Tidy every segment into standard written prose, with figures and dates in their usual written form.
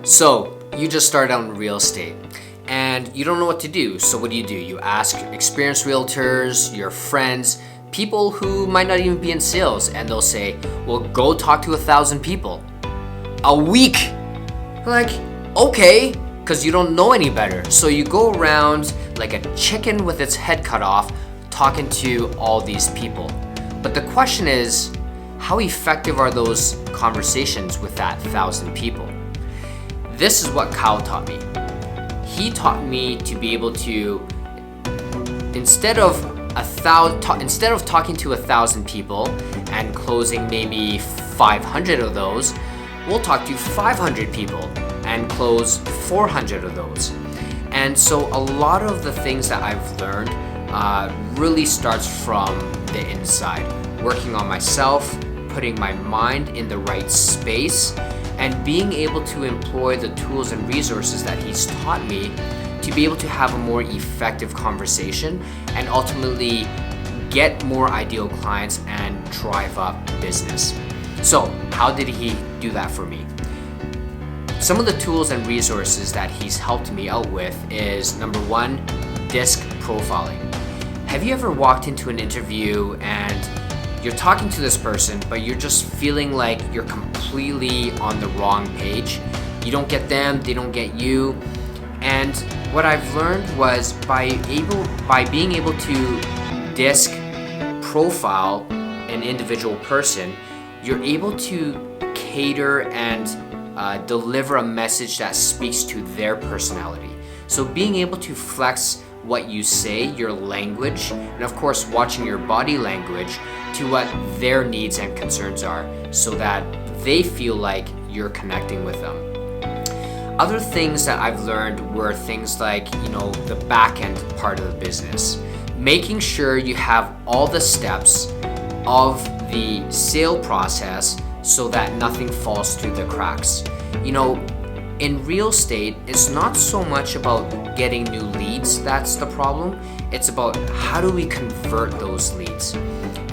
So, you just started out in real estate and you don't know what to do. So, what do? You ask experienced realtors, your friends, people who might not even be in sales, and they'll say, well, go talk to 1,000 people. A week! Like, okay, because you don't know any better. So, you go around like a chicken with its head cut off, talking to all these people. But the question is, how effective are those conversations with that 1,000 people? This is what Kyle taught me. He taught me to be able to, instead of talking to 1,000 people and closing maybe 500 of those, we'll talk to 500 people and close 400 of those. And so a lot of the things that I've learned really starts from the inside. Working on myself, putting my mind in the right space, and being able to employ the tools and resources that he's taught me to be able to have a more effective conversation and ultimately get more ideal clients and drive up business. So, how did he do that for me? Some of the tools and resources that he's helped me out with is, number one, disc profiling. Have you ever walked into an interview and you're talking to this person, but you're just feeling like you're completely on the wrong page? You don't get them, they don't get you. And what I've learned was by being able to disc profile an individual person, you're able to cater and deliver a message that speaks to their personality. So being able to flex what you say, your language, and of course watching your body language to what their needs and concerns are so that they feel like you're connecting with them. Other things that I've learned were things like, the back end part of the business. Making sure you have all the steps of the sale process so that nothing falls through the cracks. In real estate, it's not so much about getting new leads that's the problem. It's about how do we convert those leads.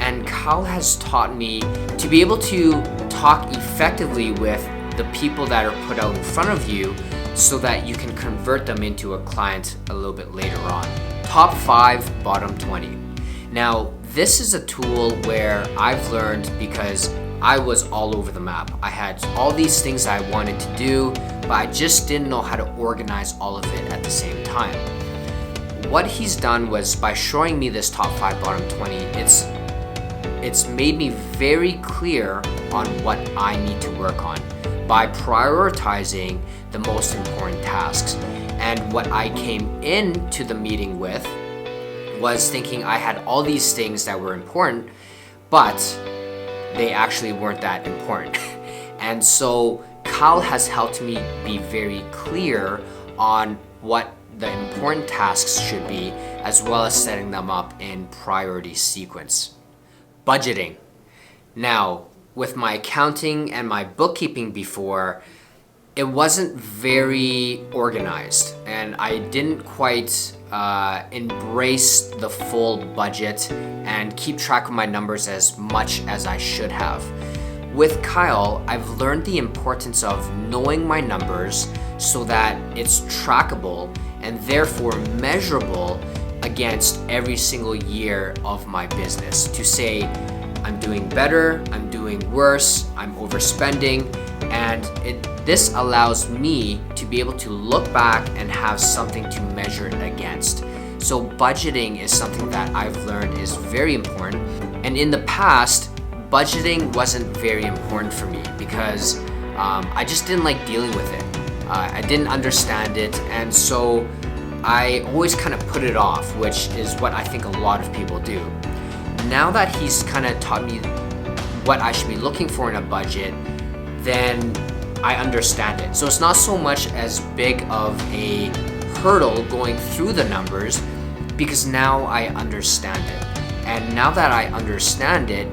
And Kyle has taught me to be able to talk effectively with the people that are put out in front of you so that you can convert them into a client a little bit later on. Top 5, bottom 20. Now, this is a tool where I've learned because I was all over the map. I had all these things I wanted to do, but I just didn't know how to organize all of it at the same time. What he's done was, by showing me this top 5, bottom 20, it's made me very clear on what I need to work on by prioritizing the most important tasks. And what I came into the meeting with was thinking I had all these things that were important, but they actually weren't that important. And so Kyle has helped me be very clear on what the important tasks should be, as well as setting them up in priority sequence. Budgeting. Now, with my accounting and my bookkeeping before, it wasn't very organized, and I didn't quite embrace the full budget and keep track of my numbers as much as I should have. With Kyle, I've learned the importance of knowing my numbers so that it's trackable and therefore measurable against every single year of my business, to say I'm doing better, I'm doing worse, I'm overspending, and this allows me to be able to look back and have something to measure it against. So budgeting is something that I've learned is very important, and in the past, budgeting wasn't very important for me because I just didn't like dealing with it. I didn't understand it, and so I always kind of put it off, which is what I think a lot of people do. Now that he's kind of taught me what I should be looking for in a budget, then I understand it. So it's not so much as big of a hurdle going through the numbers because now I understand it. And now that I understand it,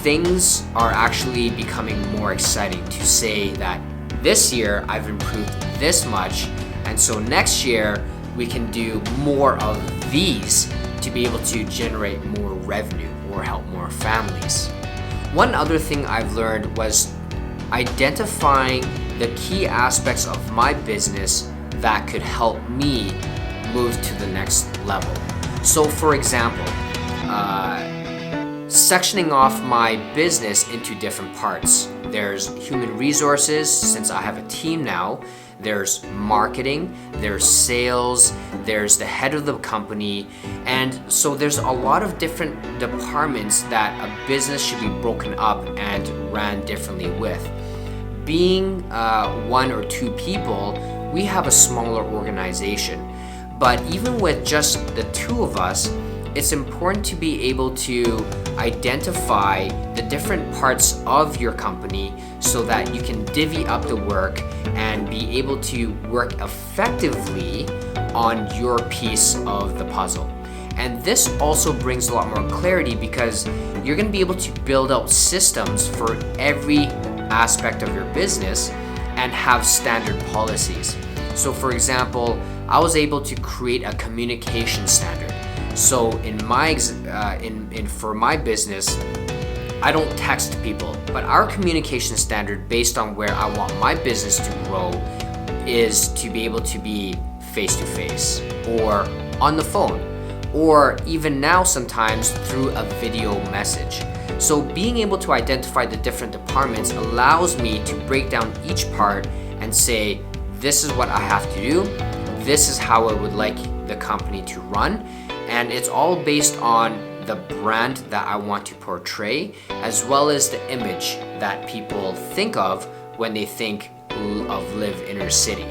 things are actually becoming more exciting to say that this year I've improved this much, and so next year we can do more of these to be able to generate more revenue or help more families. One other thing I've learned was identifying the key aspects of my business that could help me move to the next level. So for example, sectioning off my business into different parts. There's human resources, since I have a team now. There's marketing, there's sales, there's the head of the company, and so there's a lot of different departments that a business should be broken up and ran differently with. Being one or two people, we have a smaller organization, but even with just the two of us, it's important to be able to identify the different parts of your company so that you can divvy up the work and be able to work effectively on your piece of the puzzle. And this also brings a lot more clarity because you're going to be able to build out systems for every aspect of your business and have standard policies. So for example, I was able to create a communication standard. So in my for my business, I don't text people, but our communication standard based on where I want my business to grow is to be able to be face-to-face or on the phone, or even now sometimes through a video message. So being able to identify the different departments allows me to break down each part and say, this is what I have to do, this is how I would like the company to run, and it's all based on the brand that I want to portray, as well as the image that people think of when they think of Live Inner City.